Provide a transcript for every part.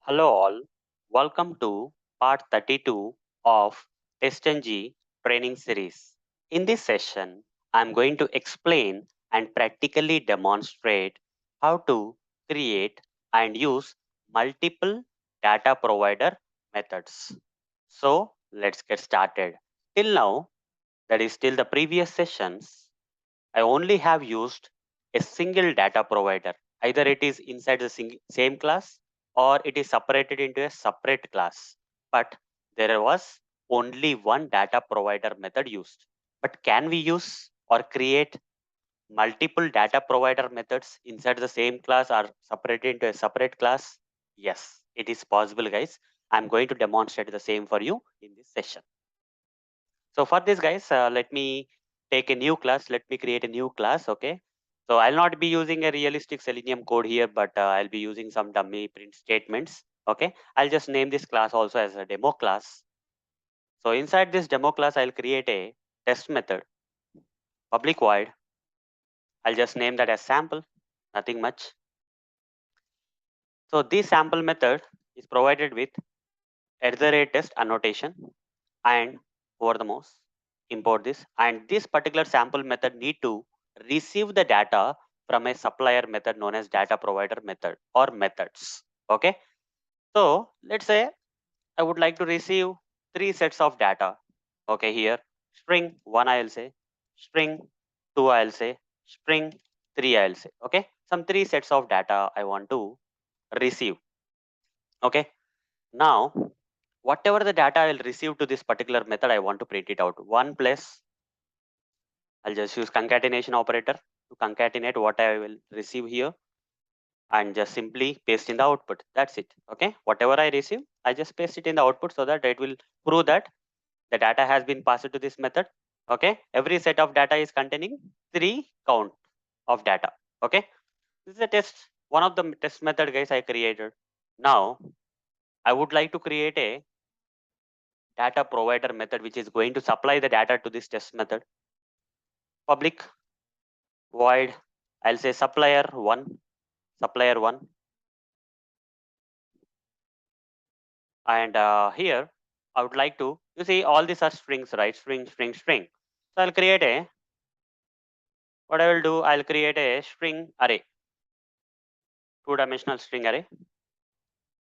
Hello all, welcome to part 32 of TestNG training series. In this session, I'm going to explain and practically demonstrate how to create and use multiple data provider methods. So let's get started. Till now, that is till the previous sessions, I only have used a single data provider. Either it is inside the same class or it is separated into a separate class. But there was only one data provider method used. But can we use or create multiple data provider methods inside the same class or separated into a separate class? Yes, it is possible, guys. I'm going to demonstrate the same for you in this session. So for this guys, let me take a new class. Let me create a new class. Okay. So I'll not be using a realistic Selenium code here, but I'll be using some dummy print statements. Okay. I'll just name this class also as a demo class. So inside this demo class, I'll create a test method, public void. I'll just name that as sample, nothing much. So this sample method is provided with @test annotation and over the mouse import this, and this particular sample method need to receive the data from a supplier method known as data provider method or methods. Okay, so let's say I would like to receive three sets of data. Okay, here string 1 I'll say, string 2 I'll say, string 3 I'll say. Okay, some three sets of data I want to receive. Okay, now whatever the data I'll receive to this particular method, I want to print it out. 1 plus, I'll just use concatenation operator to concatenate what I will receive here and just simply paste in the output. That's it. Okay, whatever I receive, I just paste it in the output so that it will prove that the data has been passed to this method. Okay, every set of data is containing 3 count of data. Okay, this is a test, one of the test method guys I created. Now I would like to create a data provider method which is going to supply the data to this test method. Public void, I'll say supplier1, supplier1, and here I would like to, you see all these are strings, right? String. So I'll create a, what I will do, I'll create a string array, two-dimensional string array.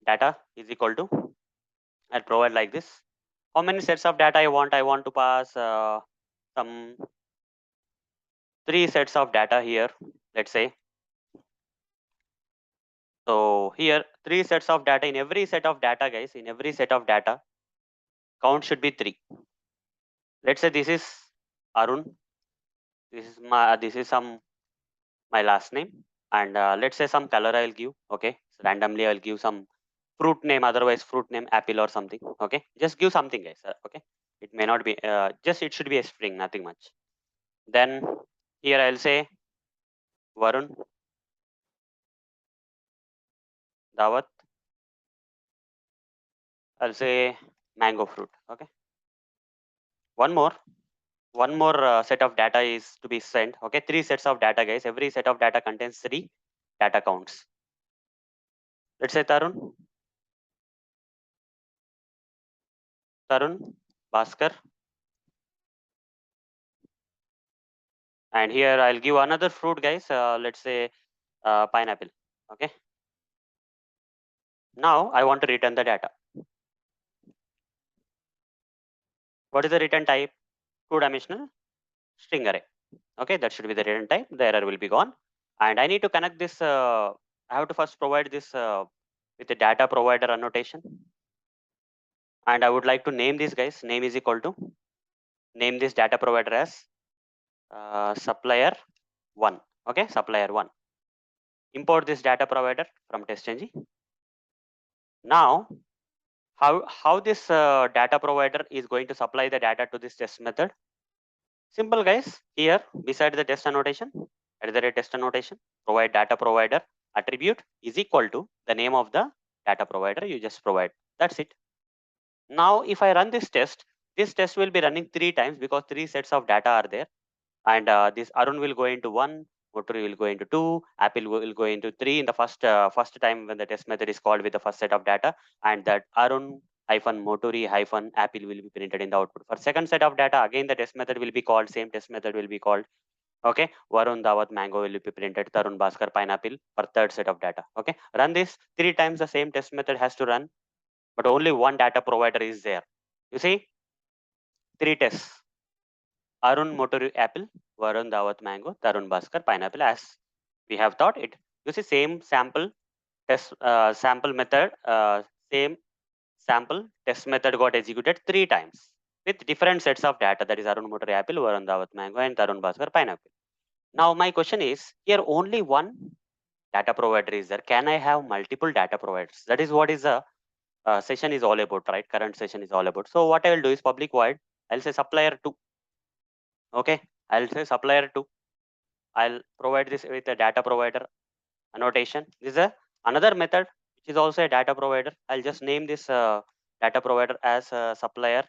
Data is equal to, I'll provide like this. How many sets of data I want? I want to pass some 3 sets of data here, let's say. So here 3 sets of data. In every set of data guys, in every set of data, count should be 3. Let's say this is Arun, this is some my last name, and let's say some color I'll give. Okay, so randomly I'll give some fruit name, otherwise fruit name apple or something. Okay, just give something guys. Okay, it may not be just, it should be a string, nothing much. Then here I'll say Varun, Dawat, I'll say mango fruit. Okay, one more set of data is to be sent. Okay, 3 sets of data guys. Every set of data contains 3 data counts. Let's say Tarun, Bhaskar, and here I'll give another fruit guys. Let's say pineapple. Okay, now I want to return the data. What is the return type? 2-dimensional string array. Okay, that should be the return type. The error will be gone, and I need to connect this. I have to first provide this with the data provider annotation, and I would like to name this guys. Name is equal to, name this data provider as supplier1. Okay, supplier1. Import this data provider from TestNG. Now how this data provider is going to supply the data to this test method? Simple guys. Here beside the test annotation, at the rate test annotation, provide data provider attribute is equal to the name of the data provider you just provide. That's it. Now if I run this test will be running 3 times because 3 sets of data are there, and this Arun will go into 1, Moturi will go into 2, Apple will go into 3 in the first time when the test method is called with the first set of data, and that Arun hyphen Moturi hyphen Apple will be printed in the output. For second set of data, again the test method will be called, same test method will be called. Okay, Varun Dawat mango will be printed, Tarun Bhaskar pineapple for third set of data. Okay, run this 3 times, the same test method has to run, but only one data provider is there. You see, 3 tests. Arun Motor apple, Varun Dawat mango, Tarun Bhaskar pineapple, as we have thought it. You see, same sample test sample method, same sample test method got executed 3 times with different sets of data. That is Arun Motor apple, Varun Dawat mango, and Tarun Bhaskar pineapple. Now my question is, here only one data provider is there. Can I have multiple data providers? That is what is the session is all about, right? Current session is all about. So what I will do is public void. I'll say supplier 2. Okay, I'll say supplier 2. I'll provide this with a data provider annotation. This is another method which is also a data provider. I'll just name this data provider as supplier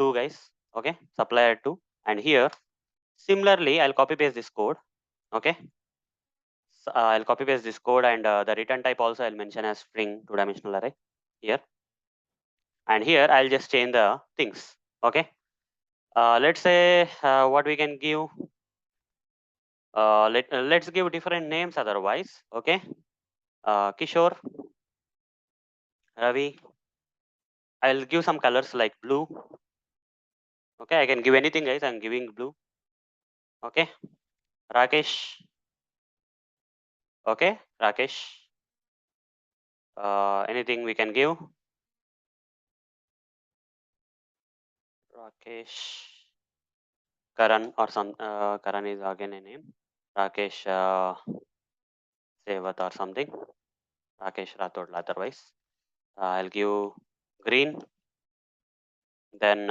2, guys. Okay, supplier 2. And here similarly I'll copy paste this code. Okay, I'll copy paste this code, and the return type also I'll mention as string 2-dimensional array here. And here I'll just change the things. Okay, let's say what we can give. Let's give different names otherwise. Okay, Kishore, Ravi. I'll give some colors like blue. Okay, I can give anything, guys. I'm giving blue. Okay, Rakesh. Okay, Rakesh. Anything we can give. Rakesh. Karan or some. Karan is again a name. Rakesh Sevat or something. Rakesh Rathod otherwise. I'll give green. Then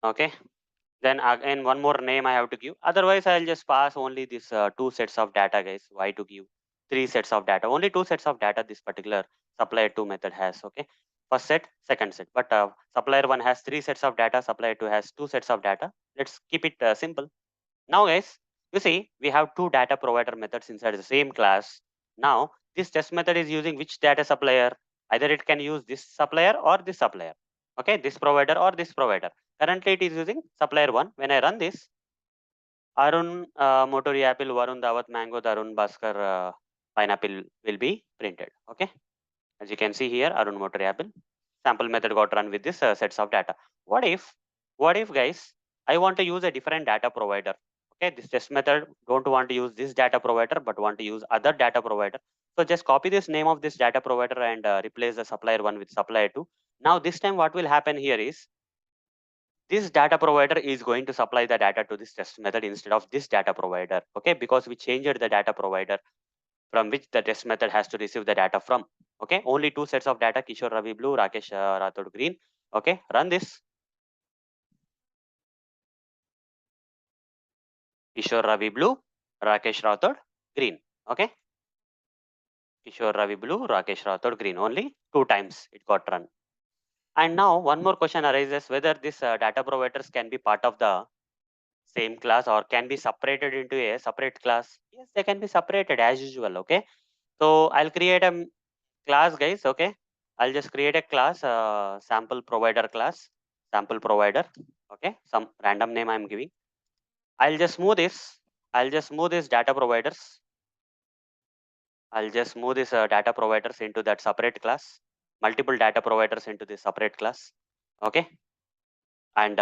okay. Then again one more name I have to give. Otherwise I'll just pass only this 2 sets of data, guys. Why to give 3 sets of data? Only 2 sets of data this particular supplier 2 method has. Okay. First set, second set. But supplier 1 has 3 sets of data. Supplier 2 has 2 sets of data. Let's keep it simple. Now, guys, you see, we have 2 data provider methods inside the same class. Now, this test method is using which data supplier? Either it can use this supplier or this supplier. Okay, this provider or this provider. Currently, it is using supplier 1. When I run this, Arun Motori apple, Varun Dawat mango, Tarun Bhaskar pineapple will be printed. Okay, as you can see here, Arun Motori apple sample method got run with this sets of data. What if, guys, I want to use a different data provider? Okay, this test method don't want to use this data provider, but want to use other data provider. So just copy this name of this data provider and replace the supplier 1 with supplier 2. Now this time what will happen here is, this data provider is going to supply the data to this test method instead of this data provider. Okay, because we changed the data provider from which the test method has to receive the data from. Okay, only 2 sets of data, Kishore Ravi blue, Rakesh Rathod green. Okay, run this. Kishore Ravi blue, Rakesh Rathod green. Okay, Kishore Ravi blue, Rakesh Rathod green. Only 2 times it got run. And now one more question arises, whether this data providers can be part of the same class or can be separated into a separate class. Yes, they can be separated as usual. Okay, so I'll create a class, guys. Okay, I'll just create a class, sample provider class, sample provider. Okay, some random name I'm giving. I'll just move this. I'll just move this data providers. I'll just move this data providers into that separate class. Multiple data providers into this separate class. Okay, and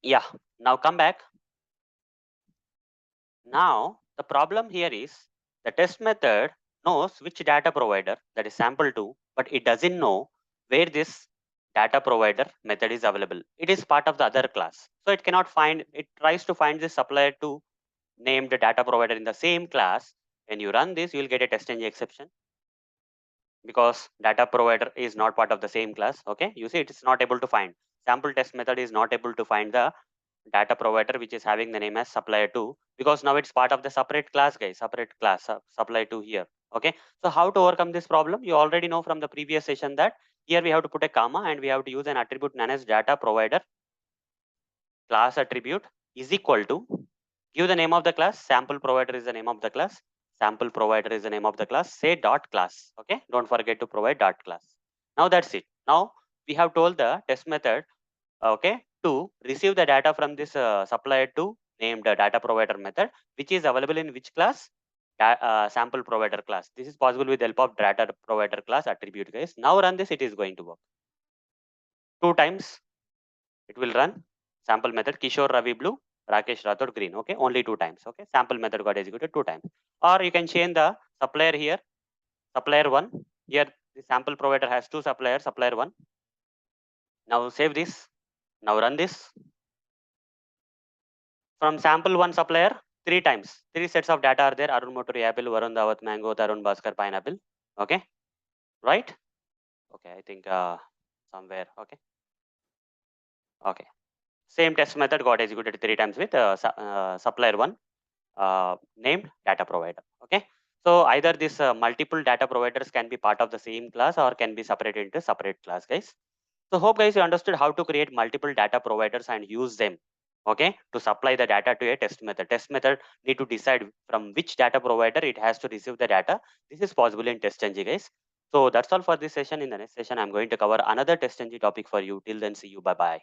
yeah. Now come back. Now the problem here is, the test method knows which data provider, that is sample 2, but it doesn't know where this data provider method is available. It is part of the other class. So it cannot find, it tries to find this supplier 2 named data provider in the same class. When you run this, you will get a TestNG exception because data provider is not part of the same class. Okay, you see, it is not able to find. Sample test method is not able to find the data provider which is having the name as supplier 2, because now it's part of the separate class, guys, separate class, supplier 2 here. Okay, so how to overcome this problem? You already know from the previous session that here we have to put a comma and we have to use an attribute known as data provider class attribute is equal to Give the name of the class. Sample provider is the name of the class. Sample provider is the name of the class. Say dot class. Okay. Don't forget to provide dot class. Now that's it. Now we have told the test method, okay, to receive the data from this supplier to named data provider method, which is available in which class? Sample provider class. This is possible with the help of data provider class attribute, guys. Now run this. It is going to work. 2 times it will run. Sample method Kishore Ravi blue, Rakesh Rathod green. Okay, only 2 times. Okay, sample method got executed 2 times. Or you can change the supplier here. Supplier 1. Here the sample provider has 2 suppliers. Supplier 1. Now save this. Now run this. From sample 1 supplier, 3 times. 3 sets of data are there. Arun Motori apple, Varun Dawat mango, Tarun Bhaskar pineapple. Okay, right? Okay, I think somewhere. Okay. Okay. Same test method got executed 3 times with supplier 1 named data provider. Okay. So either this multiple data providers can be part of the same class or can be separated into separate class, guys. So hope guys you understood how to create multiple data providers and use them, okay, to supply the data to a test method. Test method need to decide from which data provider it has to receive the data. This is possible in TestNG, guys. So that's all for this session. In the next session, I'm going to cover another TestNG topic for you. Till then, see you. Bye bye.